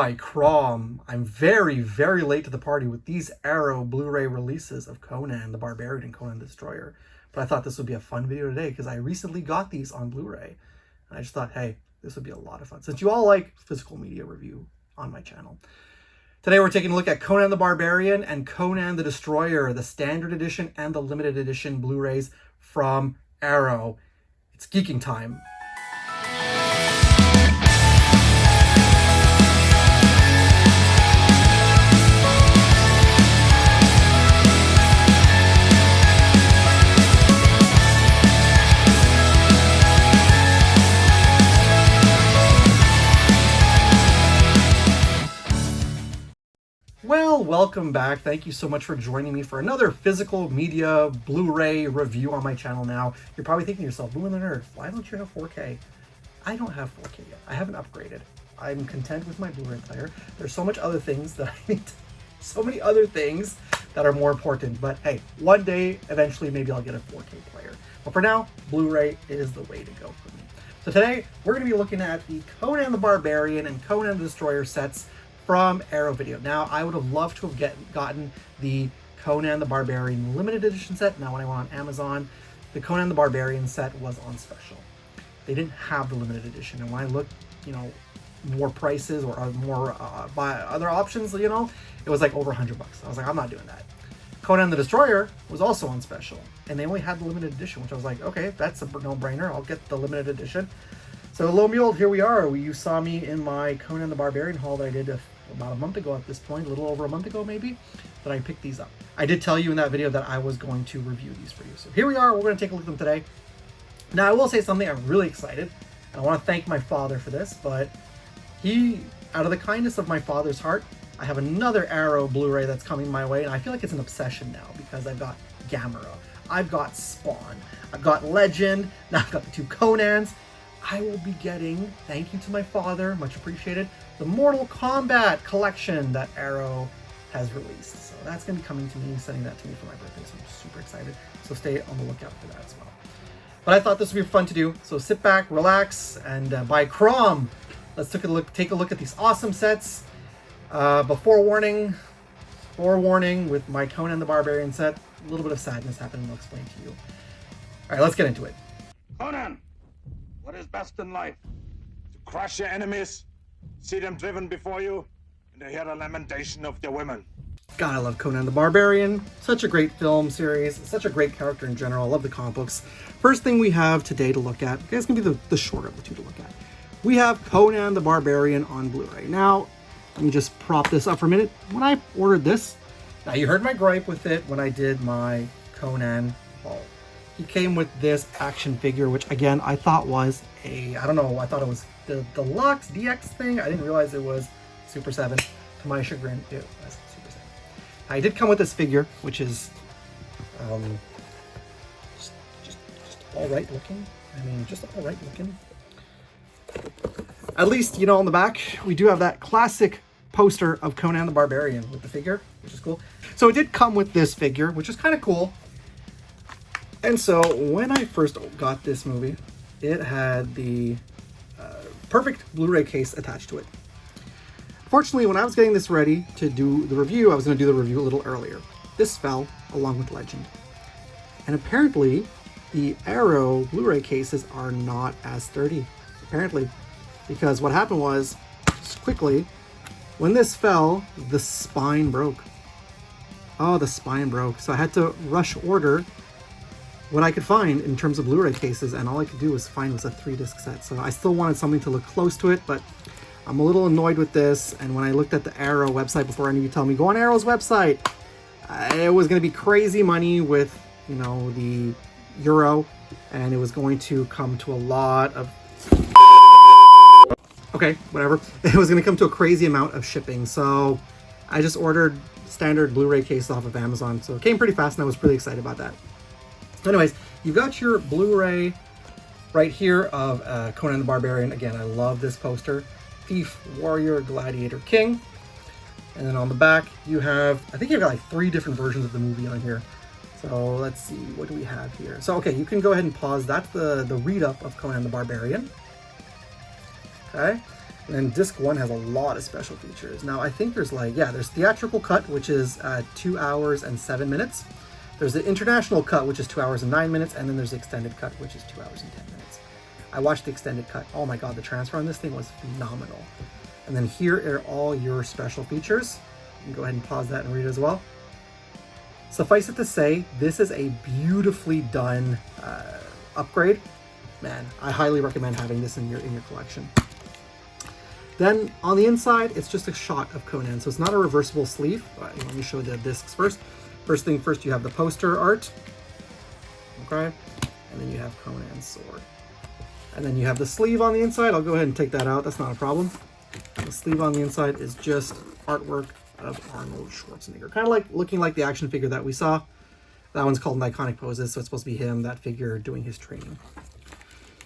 by Crom. I'm very, very late to the party with these Arrow Blu-ray releases of Conan the Barbarian and Conan the Destroyer. But I thought this would be a fun video today because I recently got these on Blu-ray. And I just thought, hey, this would be a lot of fun. Since you all like physical media review on my channel. Today we're taking a look at Conan the Barbarian and Conan the Destroyer, the standard edition and the limited edition Blu-rays from Arrow. It's geeking time. Well, welcome back. Thank you so much for joining me for another physical media Blu-ray review on my channel now. You're probably thinking to yourself, Boo and the Nerd, why don't you have 4K? I don't have 4K yet. I haven't upgraded. I'm content with my Blu-ray player. There's so much other things that I need so many other things that are more important. But hey, one day, eventually, maybe I'll get a 4K player. But for now, Blu-ray is the way to go for me. So today, we're going to be looking at the Conan the Barbarian and Conan the Destroyer sets from Arrow Video. Now, I would have loved to have gotten the Conan the Barbarian limited edition set. Now, when I went on Amazon, the Conan the Barbarian set was on special. They didn't have the limited edition. And when I looked, more prices or more by other options, it was like over $100. I was like, I'm not doing that. Conan the Destroyer was also on special, and they only had the limited edition, which I was like, okay, that's a no-brainer. I'll get the limited edition. So lo and behold, here we are. You saw me in my Conan the Barbarian haul that I did about a month ago at this point, a little over a month ago maybe, that I picked these up. I did tell you in that video that I was going to review these for you. So here we are, we're going to take a look at them today. Now I will say something, I'm really excited, and I want to thank my father for this, but he, out of the kindness of my father's heart, I have another Arrow Blu-ray that's coming my way, and I feel like it's an obsession now because I've got Gamera, I've got Spawn, I've got Legend, now I've got the two Conans. I will be getting, thank you to my father, much appreciated, the Mortal Kombat collection that Arrow has released. So that's going to be coming to me, sending that to me for my birthday, so I'm super excited. So stay on the lookout for that as well. But I thought this would be fun to do, so sit back, relax, and by Crom, let's take a look at these awesome sets. Forewarning with my Conan the Barbarian set, a little bit of sadness happening, I'll explain to you. All right, let's get into it. Conan! What is best in life? To crush your enemies, see them driven before you, and to hear the lamentation of their women. God, I love Conan the Barbarian. Such a great film series, such a great character in general. I love the comic books. First thing we have today to look at, it's going to be the shorter of the two to look at. We have Conan the Barbarian on Blu-ray. Now, let me just prop this up for a minute. When I ordered this, now you heard my gripe with it when I did my Conan haul. He came with this action figure, which again, I thought was I thought it was the Deluxe DX thing. I didn't realize it was Super 7. To my chagrin, it was Super 7. I did come with this figure, which is just all right looking. I mean, just all right looking. At least, on the back, we do have that classic poster of Conan the Barbarian with the figure, which is cool. So it did come with this figure, which is kind of cool. And so when I first got this movie, it had the perfect Blu-ray case attached to it. Fortunately, when I was getting this ready to do the review, I was going to do the review a little earlier. This fell along with Legend. And apparently, the Arrow Blu-ray cases are not as sturdy. Apparently. Because what happened was, just quickly, when this fell, the spine broke. Oh, the spine broke. So I had to rush order what I could find in terms of Blu-ray cases, and all I could do was find was a 3-disc set. So I still wanted something to look close to it, but I'm a little annoyed with this. And when I looked at the Arrow website before any of you tell me, go on Arrow's website, it was going to be crazy money with, the euro, and it was going to come to a lot of... Okay, whatever. It was going to come to a crazy amount of shipping. So I just ordered standard Blu-ray case off of Amazon. So it came pretty fast, and I was pretty excited about that. Anyways, you've got your Blu-ray right here of Conan the Barbarian. Again, I love this poster. Thief, Warrior, Gladiator, King. And then on the back, you have, I think you've got like 3 different versions of the movie on here. So let's see, what do we have here? So, okay, you can go ahead and pause. That's the read-up of Conan the Barbarian. Okay. And then disc 1 has a lot of special features. Now I think there's like, yeah, there's theatrical cut, which is 2 hours and 7 minutes. There's the international cut, which is 2 hours and 9 minutes, and then there's the extended cut, which is 2 hours and 10 minutes. I watched the extended cut. Oh my god, the transfer on this thing was phenomenal. And then here are all your special features. You can go ahead and pause that and read it as well. Suffice it to say, this is a beautifully done upgrade. Man, I highly recommend having this in your collection. Then on the inside, it's just a shot of Conan, so it's not a reversible sleeve. Let me show the discs first. First thing first, you have the poster art, okay, and then you have Conan's sword. And then you have the sleeve on the inside. I'll go ahead and take that out, that's not a problem. The sleeve on the inside is just artwork of Arnold Schwarzenegger. Kind of like looking like the action figure that we saw. That one's called an Iconic Poses, so it's supposed to be him, that figure, doing his training.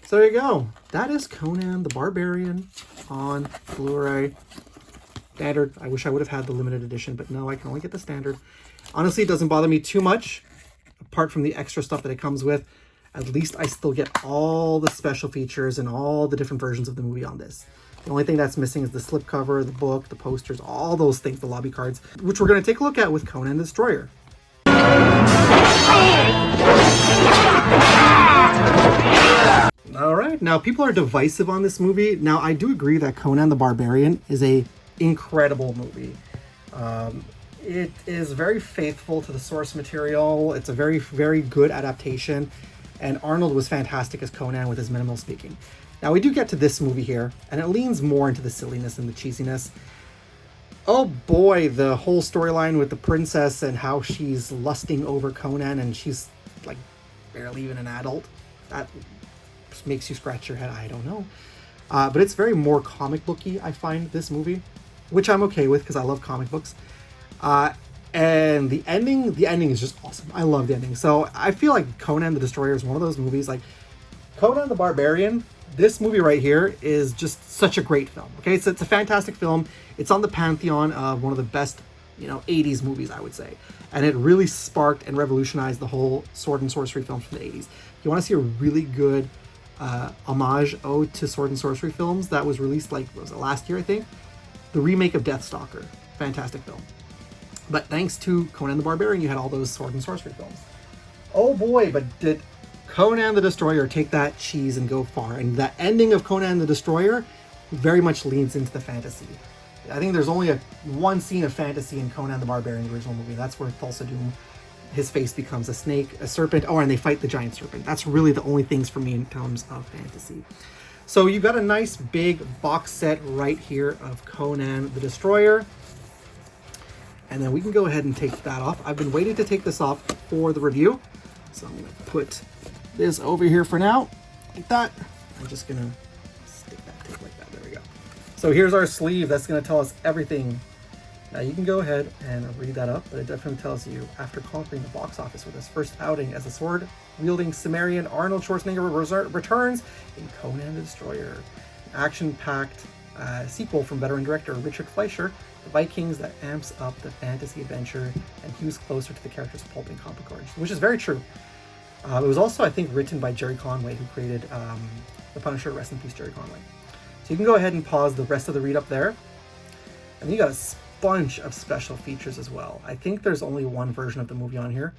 So there you go. That is Conan the Barbarian on Blu-ray. Standard. I wish I would have had the limited edition, but no, I can only get the standard. Honestly, it doesn't bother me too much, apart from the extra stuff that it comes with. At least I still get all the special features and all the different versions of the movie on this. The only thing that's missing is the slipcover, the book, the posters, all those things, the lobby cards, which we're going to take a look at with Conan the Destroyer. All right, now people are divisive on this movie. Now, I do agree that Conan the Barbarian is a incredible movie. It is very faithful to the source material. It's a very, very good adaptation. And Arnold was fantastic as Conan with his minimal speaking. Now, we do get to this movie here, and it leans more into the silliness and the cheesiness. Oh boy, the whole storyline with the princess and how she's lusting over Conan, and she's like barely even an adult. That makes you scratch your head. I don't know. But it's very more comic booky, I find, this movie, which I'm okay with because I love comic books. And the ending is just awesome. I love the ending. So I feel like Conan the Destroyer is one of those movies, like Conan the Barbarian. This movie right here is just such a great film. Okay, it's a fantastic film. It's on the pantheon of one of the best, 80s movies, I would say. And it really sparked and revolutionized the whole sword and sorcery films from the 80s. If you want to see a really good ode to sword and sorcery films that was released, like, what was it, last year, I think? The remake of Deathstalker. Fantastic film. But thanks to Conan the Barbarian, you had all those sword and sorcery films. Oh boy, but did Conan the Destroyer take that cheese and go far. And the ending of Conan the Destroyer very much leans into the fantasy. I think there's only one scene of fantasy in Conan the Barbarian, the original movie. That's where Thulsa Doom, his face becomes a snake, a serpent. Oh, and they fight the giant serpent. That's really the only things for me in terms of fantasy. So you've got a nice big box set right here of Conan the Destroyer. And then we can go ahead and take that off. I've been waiting to take this off for the review. So I'm going to put this over here for now, like that. I'm just going to stick that tape like that. There we go. So here's our sleeve. That's going to tell us everything. Now you can go ahead and read that up, but it definitely tells you, after conquering the box office with his first outing as a sword-wielding Cimmerian, Arnold Schwarzenegger returns in Conan the Destroyer, an action-packed sequel from veteran director Richard Fleischer, the Vikings that amps up the fantasy adventure and hews closer to the character's pulp and comic origins, which is very true. It was also, I think, written by Jerry Conway, who created The Punisher. Rest in peace, Jerry Conway. So you can go ahead and pause the rest of the read up there. And you got a bunch of special features as well. I think there's only one version of the movie on here,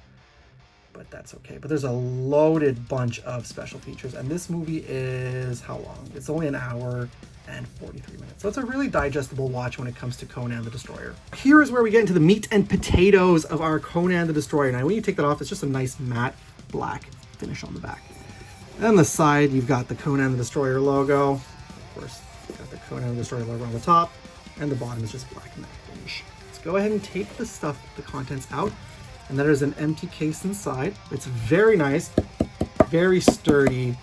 but that's okay. But there's a loaded bunch of special features, and this movie is how long? It's only an hour and 43 minutes. So it's a really digestible watch when it comes to Conan the Destroyer. Here is where we get into the meat and potatoes of our Conan the Destroyer. Now, when you take that off, it's just a nice matte black finish on the back. And on the side, you've got the Conan the Destroyer logo. Of course, you've got the Conan the Destroyer logo on the top, and the bottom is just black matte finish. Let's go ahead and take the stuff, the contents out. And there's an empty case inside. It's very nice, very sturdy.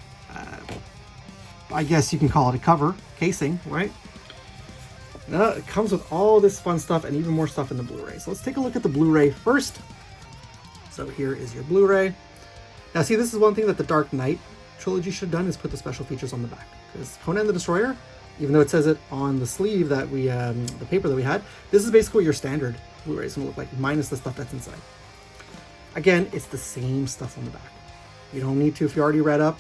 I guess you can call it a cover casing, right? Now, it comes with all this fun stuff and even more stuff in the Blu-ray. So let's take a look at the Blu-ray first. So here is your Blu-ray. Now, see, this is one thing that the Dark Knight trilogy should have done, is put the special features on the back. Because Conan the Destroyer, even though it says it on the sleeve that we, the paper that we had, this is basically what your standard Blu-ray is going to look like, minus the stuff that's inside. Again, it's the same stuff on the back. You don't need to, if you already read up,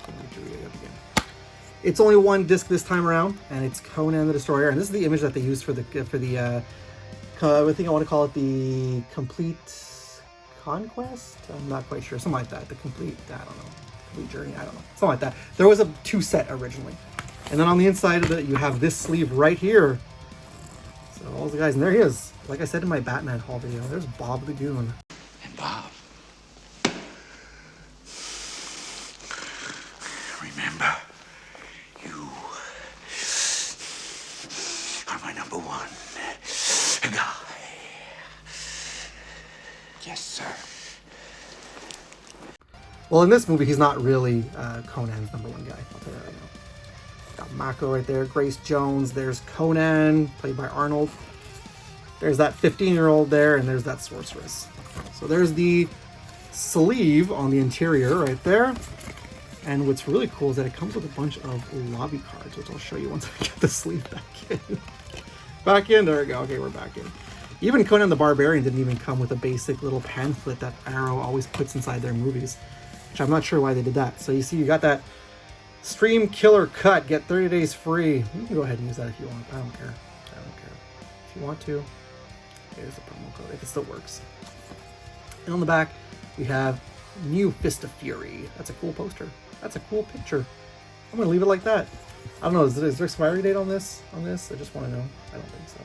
you don't need to read it up again. It's only one disc this time around, and it's Conan the Destroyer. And this is the image that they used for the I think I want to call it the Complete Conquest. I'm not quite sure. Something like that. The Complete, I don't know. Complete Journey. I don't know. Something like that. There was a 2 set originally, and then on the inside of it, you have this sleeve right here. So all the guys, and there he is. Like I said in my Batman haul video, there's Bob the Goon. And Bob, remember, you are my number one guy. Yes, sir. Well, in this movie, he's not really Conan's number one guy. I'll tell you that right now. Got Mako right there, Grace Jones. There's Conan, played by Arnold. There's that 15-year-old there, and there's that sorceress. So there's the sleeve on the interior right there. And what's really cool is that it comes with a bunch of lobby cards, which I'll show you once I get the sleeve back in. Back in, there we go. Okay, we're back in. Even Conan the Barbarian didn't even come with a basic little pamphlet that Arrow always puts inside their movies, which I'm not sure why they did that. So you see, you got that Stream Killer Cut, get 30 days free. You can go ahead and use that if you want. I don't care. I don't care. If you want to, here's the promo code, if it still works. And on the back, we have New Fist of Fury. That's a cool poster. That's a cool picture. I'm gonna leave it like that. I don't know, is there expiry date on this? I just want to know. I don't think so.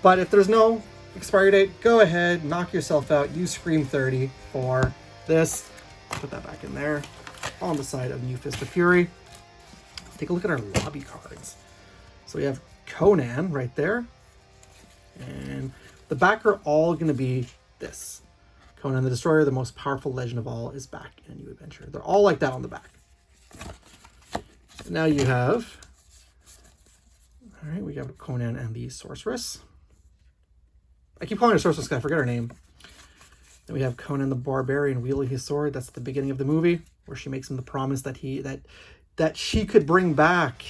But if there's no expiry date, go ahead, knock yourself out. Use Scream 30 for this. Put that back in there on the side of New Fist of Fury. Take a look at our lobby cards. So we have Conan right there. And the back are all going to be this. Conan the Destroyer, the most powerful legend of all, is back in a new adventure. They're all like that on the back. And now you have, all right, we got Conan and the Sorceress. I keep calling her Sorceress because I forget her name. Then we have Conan the Barbarian wielding his sword. That's the beginning of the movie, where she makes him the promise that that she could bring back,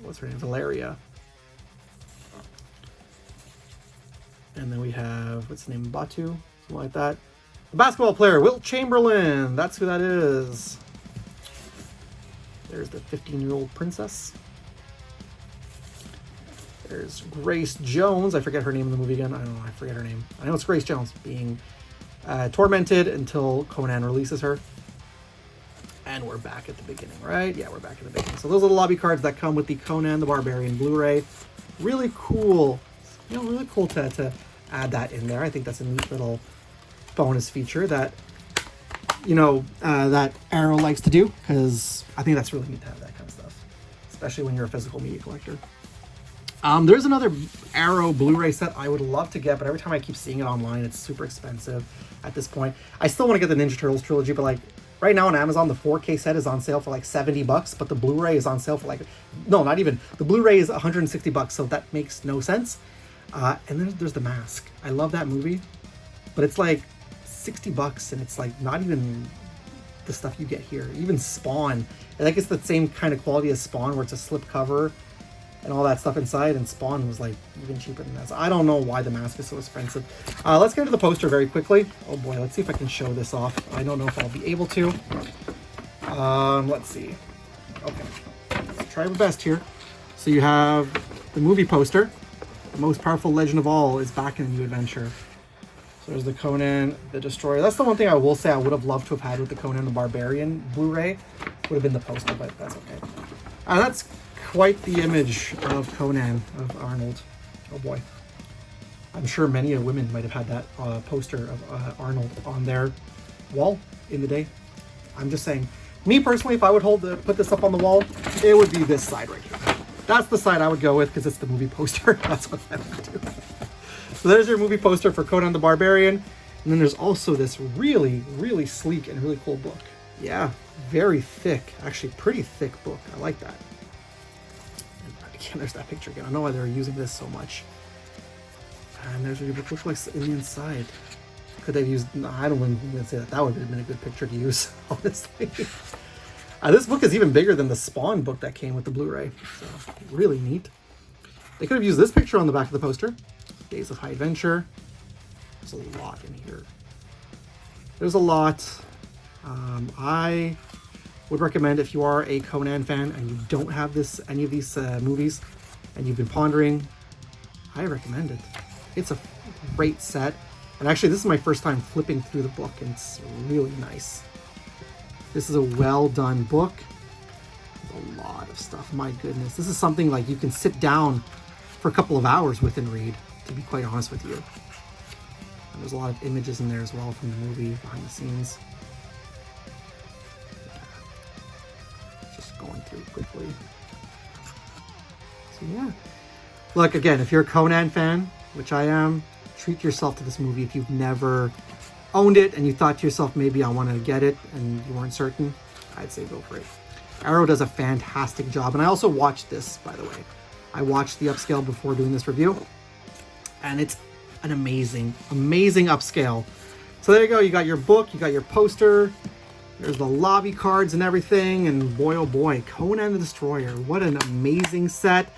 what's her name, Valeria. And then we have, what's the name, Batu, something like that. The basketball player, Wilt Chamberlain. That's who that is. There's the 15-year-old princess. There's Grace Jones. I forget her name in the movie again. I don't know. I forget her name. I know it's Grace Jones being tormented until Conan releases her. And we're back at the beginning, right? Yeah, we're back at the beginning. So those are the lobby cards that come with the Conan the Barbarian Blu-ray. Really cool. You know, really cool to add that in there. I think that's a neat little bonus feature that, you know, that Arrow likes to do, because I think that's really neat to have that kind of stuff, especially when you're a physical media collector. There's another Arrow Blu-ray set I would love to get, but every time I keep seeing it online, it's super expensive at this point. I still want to get the Ninja Turtles trilogy, but like right now on Amazon, the 4K set is on sale for like $70, but the Blu-ray is on sale for like, no, not even. The Blu-ray is $160, so that makes no sense. And then there's The Mask. I love that movie, but it's like $60, and it's like not even the stuff you get here. Even Spawn, I think it's the same kind of quality as Spawn, where it's a slip cover and all that stuff inside, and Spawn was like even cheaper than that. So I don't know why The Mask is so expensive. Let's get into the poster very quickly. Oh boy, let's see if I can show this off. I don't know if I'll be able to. Let's see. Okay, let's try my best here. So you have the movie poster. The most powerful legend of all is back in a new adventure. So there's the Conan the Destroyer. That's the one thing I will say I would have loved to have had with the Conan the Barbarian Blu-ray. Would have been the poster, but that's okay. That's quite the image of Conan, of Arnold. Oh boy. I'm sure many women might have had that poster of Arnold on their wall in the day. I'm just saying. Me personally, if I would put this up on the wall, it would be this side right here. That's the side I would go with, because it's the movie poster. That's what I would do. So there's your movie poster for Conan the Barbarian. And then there's also this really, really sleek and really cool book. Yeah, very thick. Actually, pretty thick book. I like that. And again, there's that picture again. I don't know why they're using this so much. And there's what your book looks like in the inside. Could they have used... No, I don't even say that. That would have been a good picture to use, honestly. This book is even bigger than the Spawn book that came with the Blu-ray. So, really neat. They could have used this picture on the back of the poster. Days of High Adventure. There's a lot in here. There's a lot. I Would recommend if you are a Conan fan and you don't have any of these movies and you've been pondering, I recommend it. It's a great set. And actually, this is my first time flipping through the book, and it's really nice. This is a well done book. There's a lot of stuff, my goodness. This is something like you can sit down for a couple of hours with and read, to be quite honest with you. And there's a lot of images in there as well from the movie, behind the scenes. Just going through quickly. So yeah. Look, again, if you're a Conan fan, which I am, treat yourself to this movie. If you've never owned it and you thought to yourself, maybe I want to get it, and you weren't certain, I'd say go for it. Arrow does a fantastic job. And I also watched this, by the way. I watched the upscale before doing this review, and it's an amazing upscale. So there you go. You got your book, you got your poster, there's the lobby cards and everything, and boy oh boy, Conan the Destroyer. What an amazing set.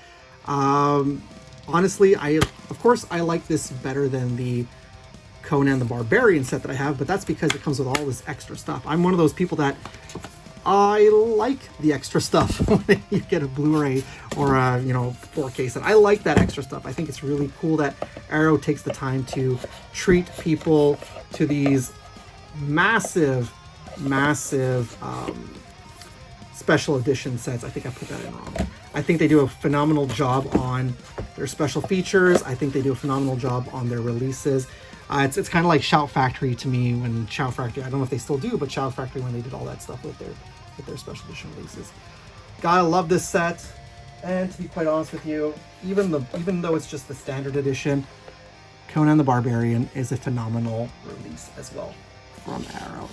Honestly, of course I like this better than the Conan the Barbarian set that I have, but that's because it comes with all this extra stuff. I'm one of those people that I like the extra stuff when you get a Blu-ray or a 4K set. I like that extra stuff. I think it's really cool that Arrow takes the time to treat people to these massive special edition sets. I think I put that in wrong. I think they do a phenomenal job on their special features. I think they do a phenomenal job on their releases. It's kind of like Shout Factory to me, when Shout Factory, I don't know if they still do, but Shout Factory when they did all that stuff with their special edition releases. Gotta love this set. And to be quite honest with you, even though it's just the standard edition, Conan the Barbarian is a phenomenal release as well from Arrow.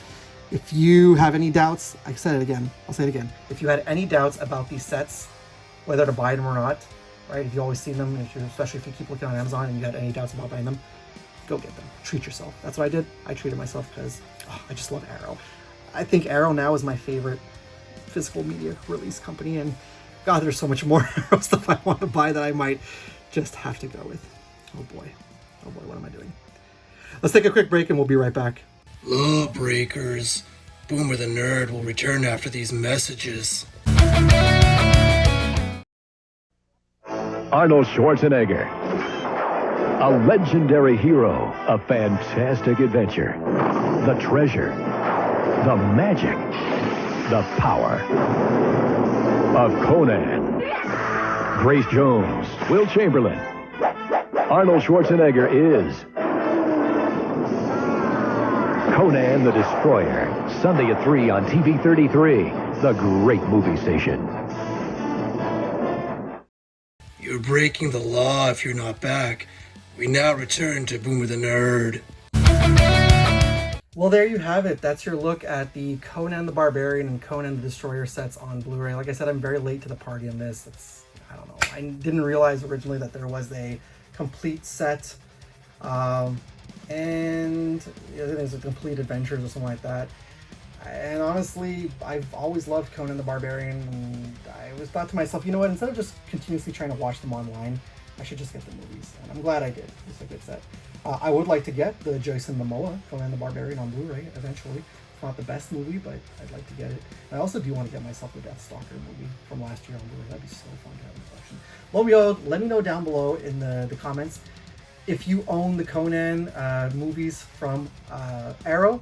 If you have any doubts, I'll say it again. If you had any doubts about these sets, whether to buy them or not, right? If you always seen them, especially if you keep looking on Amazon and you had any doubts about buying them, go get them. Treat yourself. That's what I did. I treated myself because I just love Arrow. I think Arrow now is my favorite physical media release company, and God, there's so much more Arrow stuff I want to buy that I might just have to go with. Oh boy, what am I doing? Let's take a quick break and we'll be right back. Lawbreakers. Boomer the Nerd will return after these messages. Arnold Schwarzenegger. A legendary hero, a fantastic adventure. The treasure, the magic, the power of Conan. Grace Jones, Will Chamberlain. Arnold Schwarzenegger is Conan the Destroyer. Sunday at 3 on TV 33, the great movie station. You're breaking the law if you're not back. We now return to Boomer the Nerd. Well, there you have it. That's your look at the Conan the Barbarian and Conan the Destroyer sets on Blu-ray. Like I said, I'm very late to the party on this. I don't know. I didn't realize originally that there was a complete set. And there's a complete adventures or something like that. And honestly, I've always loved Conan the Barbarian. And I was thought to myself, you know what? Instead of just continuously trying to watch them online, I should just get the movies. And I'm glad I did. It's a good set. I would like to get the Jason Momoa Conan the Barbarian on Blu-ray eventually. It's not the best movie, but I'd like to get it. I also do want to get myself the Deathstalker movie from last year on Blu-ray. That'd be so fun to have in the collection. Let me know down below in the comments if you own the Conan movies from Arrow.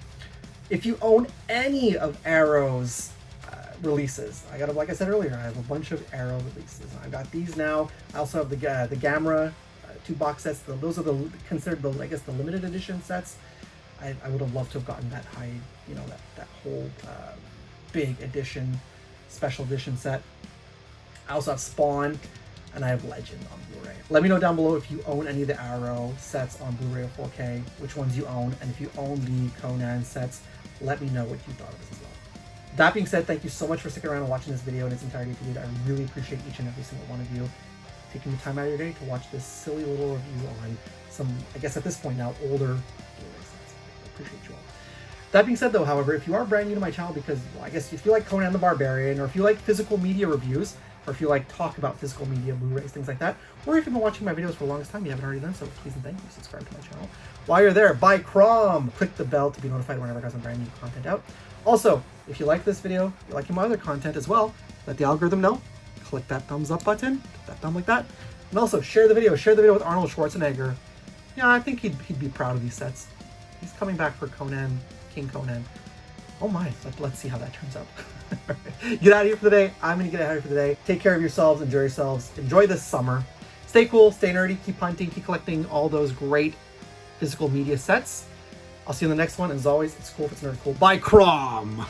If you own any of Arrow's releases. Like I said earlier, I have a bunch of Arrow releases. I got these now. I also have the Gamera 2 box sets. Those are considered the limited edition sets. I would have loved to have gotten that high, that whole big edition, special edition set. I also have Spawn, and I have Legend on Blu-ray. Let me know down below if you own any of the Arrow sets on Blu-ray or 4K, which ones you own, and if you own the Conan sets, let me know what you thought of this as well. That being said, thank you so much for sticking around and watching this video in its entirety. I really appreciate each and every single one of you taking the time out of your day to watch this silly little review on some, I guess at this point now, older Blu-ray sets. I appreciate you all. That being said though, however, if you are brand new to my channel because, I guess if you like Conan the Barbarian, or if you like physical media reviews, or if you like talk about physical media, Blu-rays, things like that, or if you've been watching my videos for the longest time, you haven't already done so, please and thank you, subscribe to my channel. While you're there, buy Crom! Click the bell to be notified whenever I got some brand new content out. Also, If you like this video, you like my other content as well, let the algorithm know. Click that thumbs up button, click that thumb like that. And also share the video. Share the video with Arnold Schwarzenegger. Yeah, I think he'd be proud of these sets. He's coming back for Conan, King Conan. Oh my, let's see how that turns out. Get out of here for the day. I'm going to get out of here for the day. Take care of yourselves. Enjoy yourselves. Enjoy this summer. Stay cool, stay nerdy, keep hunting, keep collecting all those great physical media sets. I'll see you in the next one. As always, it's cool if it's nerd cool. Bye, Crom!